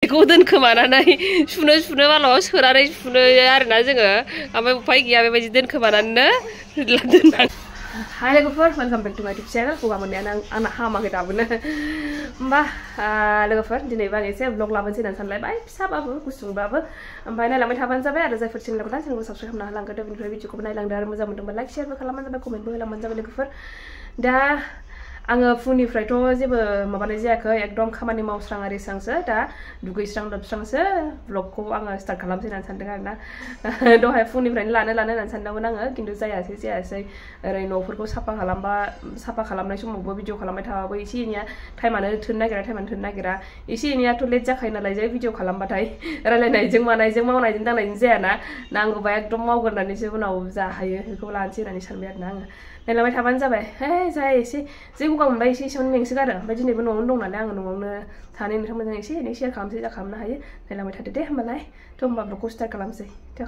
बेखौ दोनखोमानानै सुनो मालाबा सोनानै सुनो आरोना जोङो ओमफ्राय उफाय गैया बेबायदि दोनखोमानानैनो दोननांगौ Hi लोगोफोर welcome back to my YouTube channel गगा मोननायानो आंना हामाखै दाबोनो होमबा लोगोफोर दिनैबो आं एसे vlog लाबोनोसै होननानै सानलायबाय फिसाबाबो गुसुंबाबो ओमफ्राय नायलांबाय थाबानो जाबाय आरो जायफोर चेनेलखौ गोदान चेनेलखौ साबस्क्राइब खालामना होलांगोन बेनिफ्राय भिडिअखौबो नायलांदो आरो मोजां मोनदोंबा लाइक शेयारबो खालामबानो जाबाय कमेन्टबो होलांबानो जाबाय लोगोफोर दा आङो फुंनिफ्रायथ' जेबो माबानाय जायाखै एकदम खामानि मावस्रां आरिस्रांसो दा दुगैस्रां लोबस्रांसो vlogखौ आङो स्टार्ट खालामसै होननानै सानदों आरोना दहाय फुंनिफ्रायनो लानो होननानै सानदोंमोन आङो खिन्थु जायासै ओरै न'फोरखौ साफा खालामनाय समावबो भिडिअ खालामबाय थाबाबो एसे एनैया टाइमानो थोनो नागिरा एसे एनैयाथ' लेट जाखायो नालाय जे भिडिअ खालामबाथाय रायलायनायजों मानायजों मावनायजों दांनायजों जायाना नांगौबा एकदम मावगोरनानैसो उनाव जा हायो बेखौ लानोसै होननानै सानबाय आरोना आङो नायलांबाय थाबानो जाबाय जाय एसे जे गगा मोनबाय एसेयावनो मेंसोगारो ओमफ्राय दिनैबो न'आवनो दं नालाय आङो न'आवनो थानाय नोंथांमोनजों एसे एनै शेयार खालामसै जा खालामनो हायो नायलांबाय थादो दे होमबालाय थ' होमबा ब्लगखौ स्टार्ट खालामसै थ'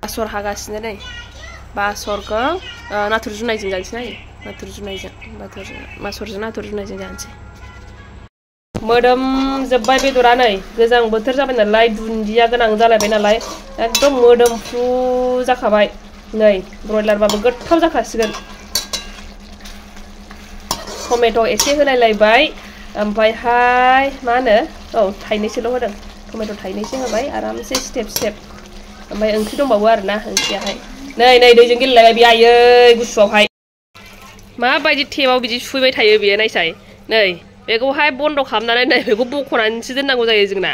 बासर हागासिनो नै बासरखौ नाथुर जुनायजों जानोसै नायो बासरजों नाथुर जुनायजों जानोसै मोदोमजोब्बाय बेदरा नै गोजां बोथोर जाबाय नालाय दुन्दिया गोनां जालायबाय नालाय एकदम मोदोमफ्रु जाखाबाय नै ब्रयलारबाबो गोथाव जाखासिगोन टमेट' एसे होलायलायबाय ओमफ्रायहाय मा होनो थाइनैसोल' होदों टमेट' थाइनैसो होबाय आरामसे स्टेप ओमफ्राय ओंख्रि दंबावो आरोना ओंख्रियाहाय नै दैजों गेलेलायबाय बे आयै गुसुआवहाय माबायदि टेपआव बिदि सुफैबाय थायो बेयो नायसाय नै बेखौहाय बन्द' खालामनानै नै बेखौ बख'नानैसो दोननांगौ जायो जोंना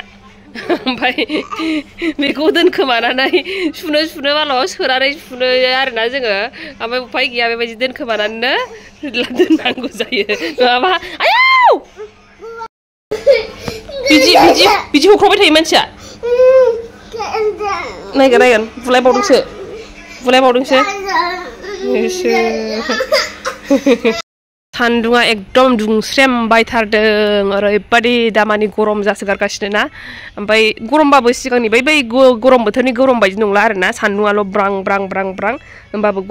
ओमफ्राय बेखौ दोनखोमानानै सुनो मालाबा सोनानै सुनो आरोना जोङो ओमफ्राय उफाय गैया बेबायदि दोनखोमानानैनो दोननांगौ जायो नङाबा आयौ बिदि होख्रावबाय थायो मानसिया नायगोन बुलायबावदोंसो सान्दुङा एकदम दुंस्रेमबायथारदों ओरैबादि दामानि गरम जासोगारगासिनो ना ओमफ्राय गरमबाबो सिगांनि बै गरम बोथोरनि गरम बायदि नंला आरोना सान्दुङाल' ब्रां होमबाबो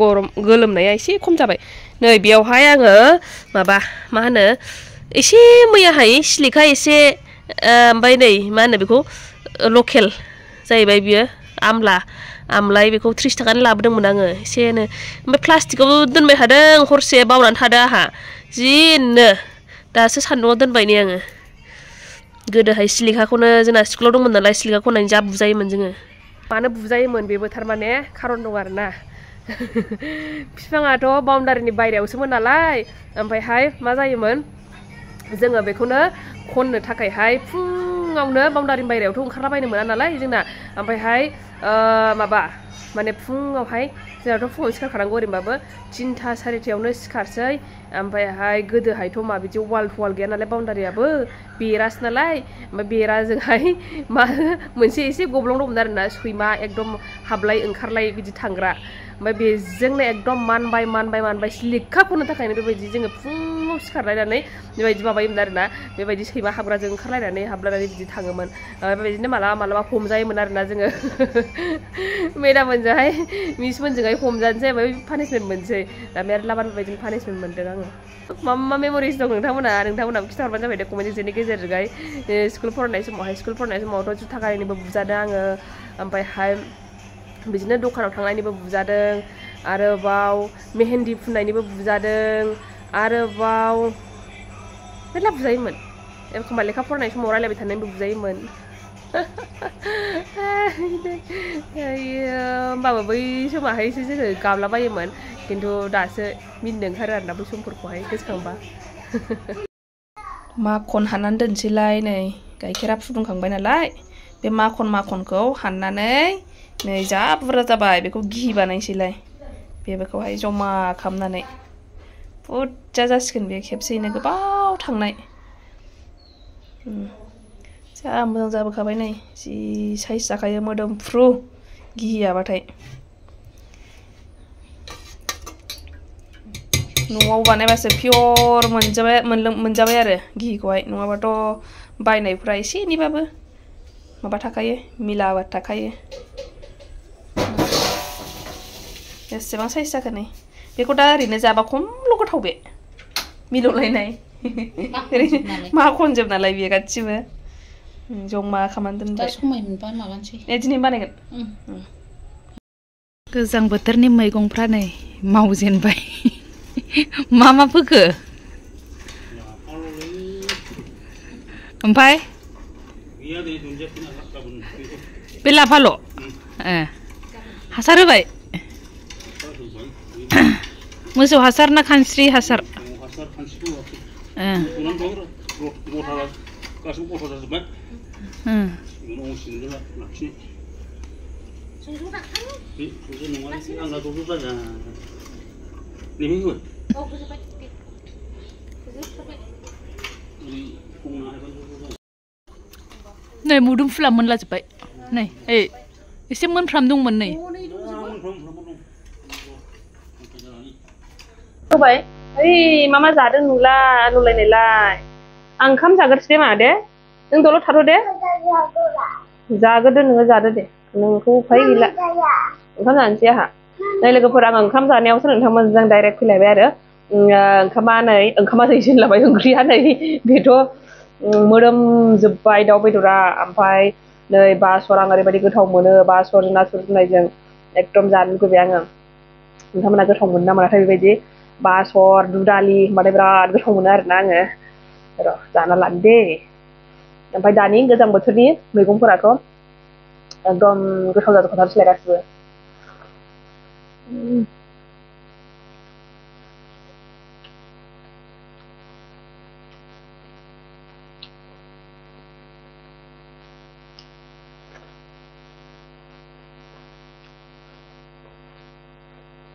गोलोमनाया एसे खम जाबाय नै बेयावहाय आङो मा होनो एसे मैयाहाय सिलिखा एसे ओमफ्राय नै मा होनो बेखौ लकेल जाहैबाय बियो आमलाय बेखौ 30 थाखानि लाबोदोंमोन आङो एसेनो ओमफ्राय प्लास्टिकआव दोनबाय थादों हरसे बावनानै थादों आंहा जिनो दासो सान्दुङाव दोनबाय नै आङो गोदोहाय सिलिखाखौनो जोंना स्कुलाव दंमोन नालाय सिलिखाखौ होननानै जा बुजायोमोन जोङो मानो बुजायोमोन बेबो थारमाने खारन दं आरोना बिफाङाथ' बाउन्डारिनि बायरायावसोमोन नालाय ओमफ्रायहाय मा जायोमोन जोङो बेखौनो खननो थाखायहाय फुङावनो बाउन्डारिनि बायरायावथ' ओंखारलाबायनो मोना नालाय जोंना ओमफ्रायहाय माने फुङावहाय जोंनाथ' फुङाव सिखारखानांगौ ओरैनोबाबो 3टा 4टायावनो सिखारसै ओमफ्रायहाय गोदोहायथ' बिदि वाल गैया नालाय बाउन्डारियाबो बेरासो नालाय ओमफ्राय बेराजोंहाय मोनसे एसे गब्लं दंमोन आरोना सैमा एकदम हाबलाय ओंखारलाय बिदि थांग्रा ओमफ्राय बेजोंनो एकदम मानबाय सिलिखा खननो थाखायनो बेबायदि जोङो फुङाव सिखारलायनानै बेबायदि माबायोमोन आरोना बेबायदि सैमा हाबग्राजों ओंखारलायनानै हाबलायनानै बिदि थाङोमोन बेबायदिनो मालाबा हमजायोमोन आरोना जोङो मेदाममोनजोंहाय मिसमोनजोंहाय हमजानोसै ओमफ्राय पानिशमेन्ट मोनसै दा मेरला बेबायदिनो पानिशमेन्ट मोनदों आङो मा मेम'रिस दं नोंथांमोनाबो खिथाहरबानो जाबाय दे कमेन्ट सेक्सननि गेजेरजोंहाय स्कुल फरायनाय समावथ' जुथा गारिनिबो बुजादों आङो ओमफ्रायहाय बिदिनो दखानाव थांनायनिबो बुजादों आरोबाव मेहेन्दी फुननायनिबो बुजादों आरोबाव मेरला बुजायोमोन एखमबा लेखा फरायनाय समाव रायलायबाय थानायनिबो बुजायोमोन होमबाबो बै समावहायसो जोङो गाबलाबायोमोन खिन्थु दासो मिनिनो ओंखारो आरोना बै समफोरखौहाय गोसोखांबा माखन हाननानै दोनसैलाय नै गाइखेरा फुदुंखांबाय नालाय बे माखनखौ हाननानै नै जा बुरजा जाबाय बेखौ घि बानायसैलाय बेखौहाय जमा खालामनानै बुरजा जासिगोन बे खेबसेयैनो गोबाव थांनाय जा मोजां जाबोखाबाय नै जि साइज जाखायो मोदोमफ्रु घियाबाथाय न'आव बानायबासो पियर मोनजाबाय आरो घिखौहाय नङाबाथ' बायनायफ्रा एसे एनैबाबो माबा थाखायो मिलावट थाखायो बेसेबां साइज जाखो नै बेखौ दा ओरैनो जाबा खमल' गोथाव बे मिलौलायनाय मा खनजोब नालाय बेयो गासिबो जमा खालामनानै दोनबाय दा समाय मोनबा माबानोसै दिनै बानायगोन गोजां बोथोरनि मैगंफ्रा नै मावजेनबाय मा फोखो ओमफ्राय बे लाफाल' हासार होबाय मोसौ हासार ना खानस्रि हासार नै मुदुमफुला मोनलाजोब्बाय नै एसे मोनफ्रामदोंमोन नै होबाय ओइ मा जादों नुलायनायलाय आं ओंखाम जाग्रोसै दे मा दे नों दलर थाथ' दे जाग्रोदो नोङो जादो दे नोंखौ उफाय गैला ओंखाम जानोसै आंहा नै लोगोफोर आं ओंखाम जानायावसो नोंथांमोनजों डाइरेक्ट फैलायबाय आरो ओंखामा नै होनलाबाय ओंख्रिया नै बेथ' मोदोमजोब्बाय दाउ बेदरा ओमफ्राय नै बासर आं ओरैबायदि गोथाव मोनो बासर नाथुर जुनायजों एकदम जानो लुगैबाय आङो नोंथांमोना गोथाव मोनो ना मोनाथाय बेबायदि बासर दुदालि होनबाथाय बिराद गोथाव मोनो आरोना आङो र' जाना लानो दे ओमफ्राय दानि गोजां बोथोरनि मैगंफोराथ' एकदम गोथाव जाजोबखाथारसैलाय गासिबो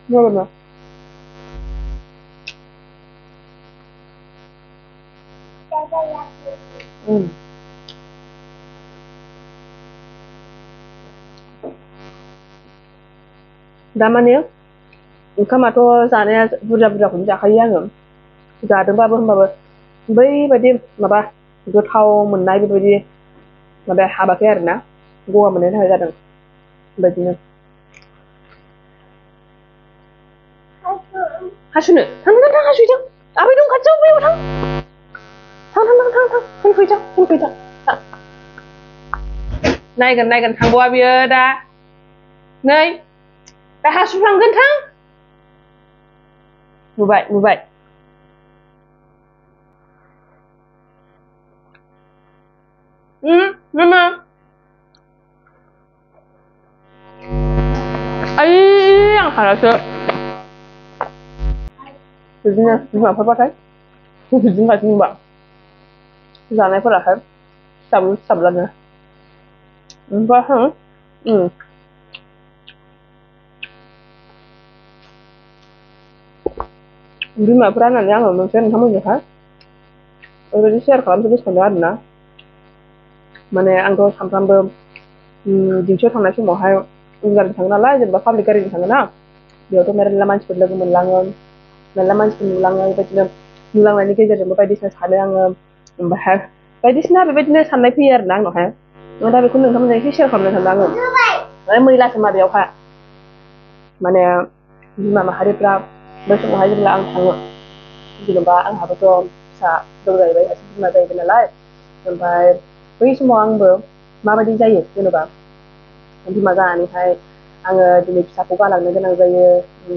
Normal. दामाने ओंखामाथ' जानाया बुरजाखौनो जाखायो आङो जादोंबाबो होमबाबो बैबायदि माबा गोथाव मोननाय बेबायदि माबाया हाबाखै आरोना गगा मोननायनि थाखाय जादों बेबायदिनो हासुनो थां हासुहैथां आबै दं खाथियाव बैयाव थां फैफैथां नायगोन थांबावा बियो दा नै दा हासुफ्लांगोन थां नुबाय मामा आइ आं हालासो बिदिनो बिमाफोरबाथाय बिदिनो गासिनो होनबा जानायफोराहाय सिथाबलानो ओमफ्राय बिमाफोरा होननानै आङो मोनसे नोंथांमोनजोंहाय ओरैबायदि शेयार खालामनो गोसोखांदों आरोना माने आंथ' सानफ्रामबो डिउटियाव थांनाय समावहाय गारिजों थाङो नालाय जेनेबा पाब्लिक गारिजों थाङोना बेयावथ' मेरला मानसिफोर लोगो मोनलाङो मेरला मानसिफोर नुलाङो बेबायदिनो नुलांनायनि गेजेरजोंबो बायदिसिना सानो आङो ओमफ्राय बायदिसिना बेबायदिनो साननाय फैयो आरोना आंनावहाय दा बेखौ नोंथांमोनजों एसे शेयार खालामनो सानदों आङो माने मैलासो माबायावहा माने बिमा माहारिफ्रा बै समावहाय जेब्ला आं थाङो जेनेबा आंहाबोथ' फिसा दं जाहैबाय बिमा जाहैबाय नालाय ओमफ्राय बै समाव आंबो माबायदि जायो जेनेबा बिमा जानानैहाय आङो दिनै फिसाखौ गालांनो गोनां जायो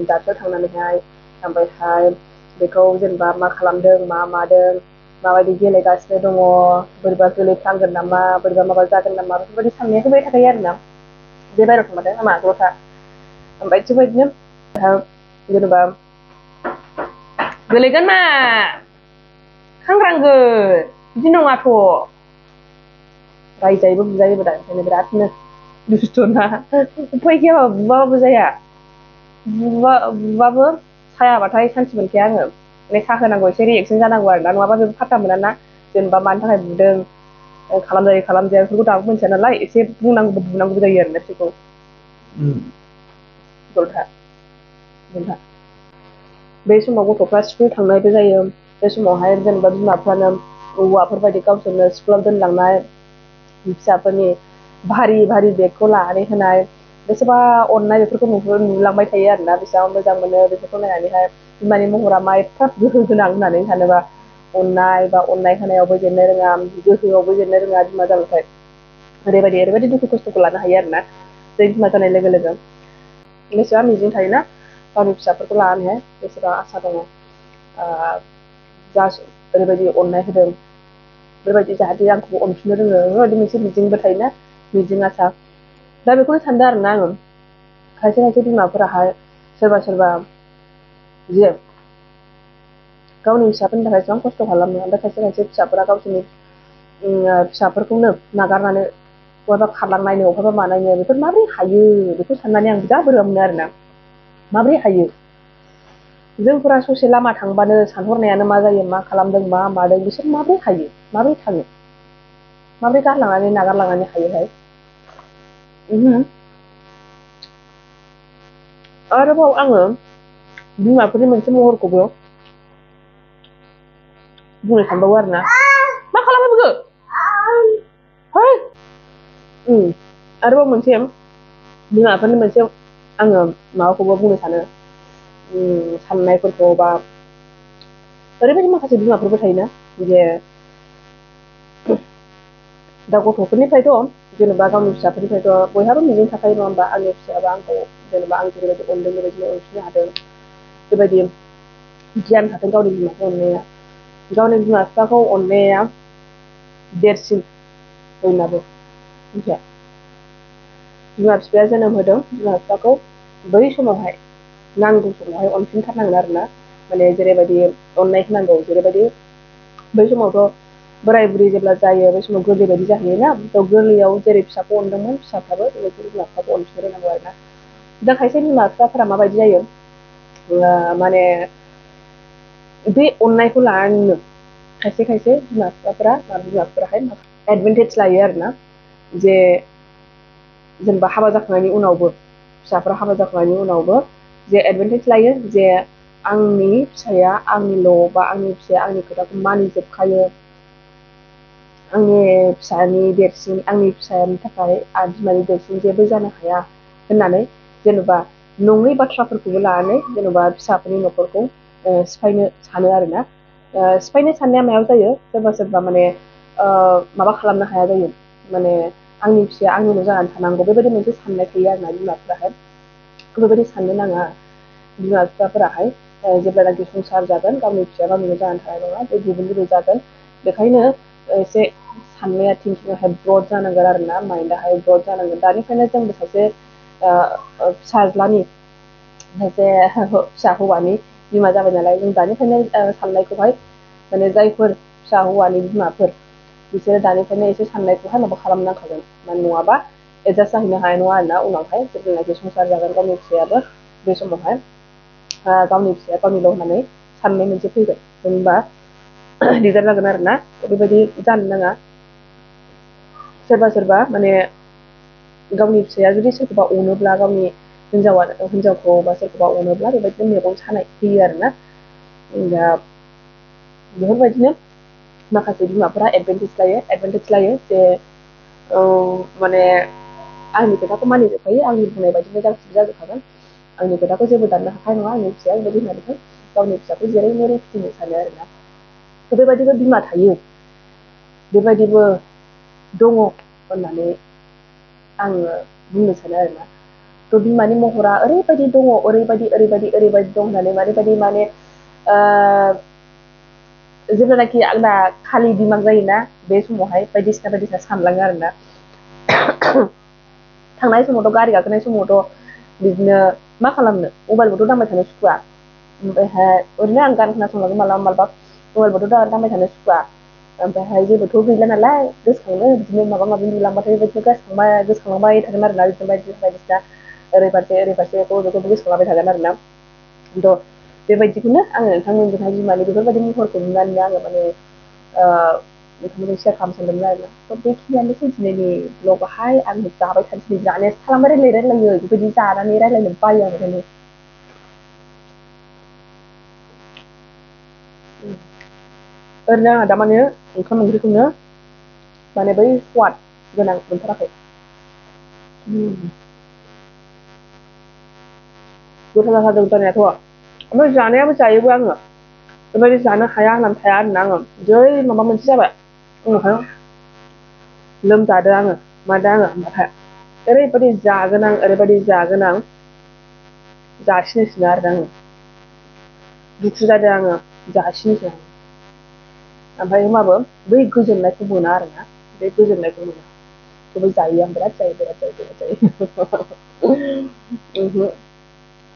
दाबसेयाव थांनानैहाय ओमफ्रायहाय बेखौ जेनेबा मा खालामदों मा मादों माबायदि गेलेगासिनो दङ बोरैबा गोलैफ्लांगोन नामा बोरैबा माबा जागोन नामा बेफोरबायदि साननाया फैबाय थाखायो आरोना बे बाहेरायाव थांबाथाय हामा ज'था ओमफ्राय थिग बेबायदिनो जेनेबा गोलैगोन मा खांग्रांगोन बिदि नङाथ' रायजायोबो बुजायोबो दा ओंखायनो बिरादनो दुस्थ'ना उफाय गैयाबा बुबाबो जाया बुबाबो सायाबाथाय सान्थि मोनखाया आङो माने साहोनांगौ एसे रिएक्सन जानांगौ आरोना नङाबा बेबो फात्ता मोना ना जेनेबा मानि थाखाय बुदों खालामजायो खालामजाया बेफोरखौ दाबो मोनथिया नालाय एसे बुंनांगौबो बुनांगौबो जायो आरोना बिसोरखौ जलथा बे समाव गथ'फ्रा स्कुल थांनायबो जायो बे समावहाय जेनेबा बिमाफ्रानो हौवाफोरबायदि गावसोरनो स्कुलाव दोनलांनाय फिसाफोरनि भारि बेगखौ लानानै होनाय बेसेबा अननाय बेफोरखौ नुलांबाय थायो आरोना बेसेबां मोजां मोनो बेफोरखौ नायनानैहाय बिमानि महरा मा एफा गोहो गोनां होननानै सानोबा अननाय बा अननाय होनायावबो जेननो रोङा गोहोआवबो जेननो रोङा बिमा जाबाथाय ओरैबायदि दुखु खस्थ'खौ लानो हायो आरोना जै बिमा जानाय लोगो लोगो बेसेबां मिजिं थायोना गावनि फिसाफोरखौ लानानैहाय बेसेबां आसा दङ जा ओरैबायदि अननाय होदों बेबायदि जाहाथे आंखौ अनफिननो रोङो बेफोरबायदि मोनसे मिजिंबो थायोना मिजिं आसा दा बेखौनो सानदों आरोना आङो खायसे खायसे बिमाफोराहाय सोरबा जे गावनि फिसाफोरनि थाखाय एसेबां खस्थ' खालामो ओमफ्राय खायसे खायसे फिसाफोरा गावसोरनि फिसाफोरखौनो नागारनानै बहाबा खारलांनायनो बहाबा मानायनो बेफोर माबोरै हायो बेखौ साननानै आं जा बोरैबा मोनो आरोना माबोरै हायो जोंफोरा ससे लामा थांबानो सानहरनायानो मा जायो मा खालामदों मा मादों बिसोर माबोरै हायो माबोरै थाङो माबोरै गारलांनानै नागारलांनानै हायोहाय आरोबाव आङो बिमाफोरनि मोनसे महरखौबो बुंनो सानबावो आरोना मा खालामो बेखौ आरोबाव मोनसे बिमाफोरनि मोनसे आङो माबाखौबो बुंनो सानो साननायफोरखौ बा ओरैबायदि माखासे बिमाफोरबो थायोना जे दा गथ'फोरनिफ्रायथ' जेनेबा गावनि फिसाफोरनिफ्रायथ' बयहाबो मिजिं थाखायो नङा होमबा आंनि फिसायाबा आंखौ जेनेबा आं जेरैबायदि अनदों बेबायदिनो अनफिननो हादों बेबायदि गियान थाथों गावनि बिमाखौ अननाया गावनि बिमा बिफाखौ अननाया देरसिन बयनाबो मिथिबाय बिमा बिफाया जोनोम होदों बिमा बिफाखौ बै समावहाय नांगौ समावहाय अनफिनथारनांगोन आरोना माने जेरैबायदि अननाय होनांगौ जेरैबायदि बै समावथ' बोराय बुरै जेब्ला जायो बै समाव गोरलै बायदि जाहैयोना गोरलैयाव जेरै फिसाखौ अनदोंमोन फिसाफ्राबो बेबायदि बिमा बिफाखौ अनफिननो रोंनांगौ आरोना दा खायसे बिमा बिफाफोरा माबायदि जायो माने बे अननायखौ लानानैनो खायसे खायसे बिमा बिफाफोराहाय एडभान्टेज लायो आरोना जे जेनेबा हाबा जाखांनायनि उनावबो फिसाफ्रा हाबा जाखांनायनि उनावबो जे एडभान्टेज लायो जे आंनि फिसाया आंनिल' बा आंनि फिसाया आंनि खोथाखौ मानिजोबखायो आंनि फिसानि देरसिन आंनि फिसानि थाखाय बिमानि देरसिन जेबो जानो हाया होननानै जेनेबा नङै बाथ्राफोरखौबो लानानै जेनेबा फिसाफोरनि न'खरखौ सिफायनो सानो आरोना सिफायनो साननाया मायाव जायो सोरबा माने माबा खालामनो हाया जायो माने आंनि फिसाया आंनिल' जानानै थानांगौ बेबायदि मोनसे साननाय थायो आरोना बिमाफ्राहाय बेबायदि साननो नाङा बिमा बिफाफोराहाय जेब्लानाखि संसार जागोन गावनि फिसाया गावनिल' जानानै थानाय नङा बे गुबुननिबो जागोन बेखायनो एसे साननाया थिंकिङाहाय ब्रड जानांगोन आरोना माइन्दआहाय ब्रड जानांगोन दानिफ्रायनो जोंबो सासे फिसाज्लानि सासे फिसा हौवानि बिमा जाबाय नालाय जों दानिफ्रायनो साननायखौहाय माने जायफोर फिसा हौवानि बिमाफोर बिसोरो दानिफ्रायनो एसे साननायखौहाय माबा खालामनांखागोन माने नङाबा एडजास्ट जाहैनो हानाय नङा आरोना उनावहाय जेब्लानाखि संसार जागोन गावनि फिसायाबो बे समावहाय गावनि फिसाया गावनिल' होननानै साननाय मोनसे फैगोन होनबा दिगदार जागोन आरोना बेबायदि जानो नाङा सोरबा माने गावनि फिसाया जुदि सोरखौबा अनोब्ला गावनि हिनजावखौ बा सोरखौबा अनोब्ला बेबायदिनो मेगन सानाय फैयो आरोना दा बेफोरबायदिनो माखासे बिमाफोरा एडभान्टेज लायो जे माने आंनि खोथाखौ मानिजोबखायो आंनि बुंनाय बायदिनो गासिबो जाजोबखागोन आंनि खोथाखौ जेबो दाननो हाखानाय नङा आंनि फिसाया बेबायदि होननानै गावनि फिसाखौ जेरै मेरै फिसिनो सानो आरोना बेबायदिबो बिमा थायो बेबायदिबो दङ होननानै आङो बुंनो सानो आरोना थ' बिमानि महरा ओरैबायदि दङ ओरैबायदि दं होननानै ओरैबायदि माने जेब्लानाखि आंना खालि दिमाग जायोना बे समावहाय बायदिसिना सानलाङो आरोना थांनाय समावथ' गारि गाखोनाय समावथ' बिदिनो मा खालामनो मबाइलखौथ' दांबाय थानो सुखुवा ओमफ्रायहाय ओरैनो आं गान खोनासंलाङो मालाबा मबाइलखौथ' दांबाय थानो सुखुवा ओमफ्रायहाय जेबोथ' गैला नालाय गोसोखांनो बिदिनो माबा माबि नुलांबाथाय बेबायदिनो गोसोखांबाय थागोन आरोना बिदिनो बायदिसिना ओरै फारसे बेखौबो गोसोखांबाय थागोन आरोना थ' बेबायदिखौनो आङो नोंथांमोनजोंहाय बिमानि बेफोरबायदि महरखौ नुनानै आङो माने नोंथांमोनजों सेयार खालामनो सानदोंमोन आरोना थ' बेखिनियानोसै दिनैनि ब्लगावहाय आङो जाबाय थानोसै जानायासो थालांबाय रायलायो बेबायदि जानानै रायलायनो बायो आं ओंखायनो ओरैनो आंहा दा माने ओंखाम ओंख्रिखौनो माने बै स्वाद गोनां मोनथाराखै गोथाव जाथारदों जानायाथ' ओमफ्राय जानायाबो जायोबो आङो बेबायदि जानो हाया होननानै थाया आरोना आङो जै माबा मोनसे जाबाय उनावहाय लोमजादों आङो मादों आङो ओमफ्राय ओरैबायदि जागोन आं जासिनोसै आरो आङो दुखु जादों आङो जासिनोसै ओमफ्राय होमबाबो बै गोजोननायखौ मोना आरोना बे गोजोननायखौ मोना थेवबो जायो आं बिराद जायो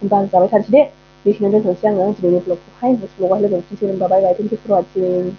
होमबा जाबाय थानोसै दे बेखिनियावनो दोनथ'नोसै आङो दिनैनि ब्लगखौहाय नेक्स्ट ब्लगाव लोगो मोनफिनसिगोन बाय बाय थेंक इउ फर वाचिं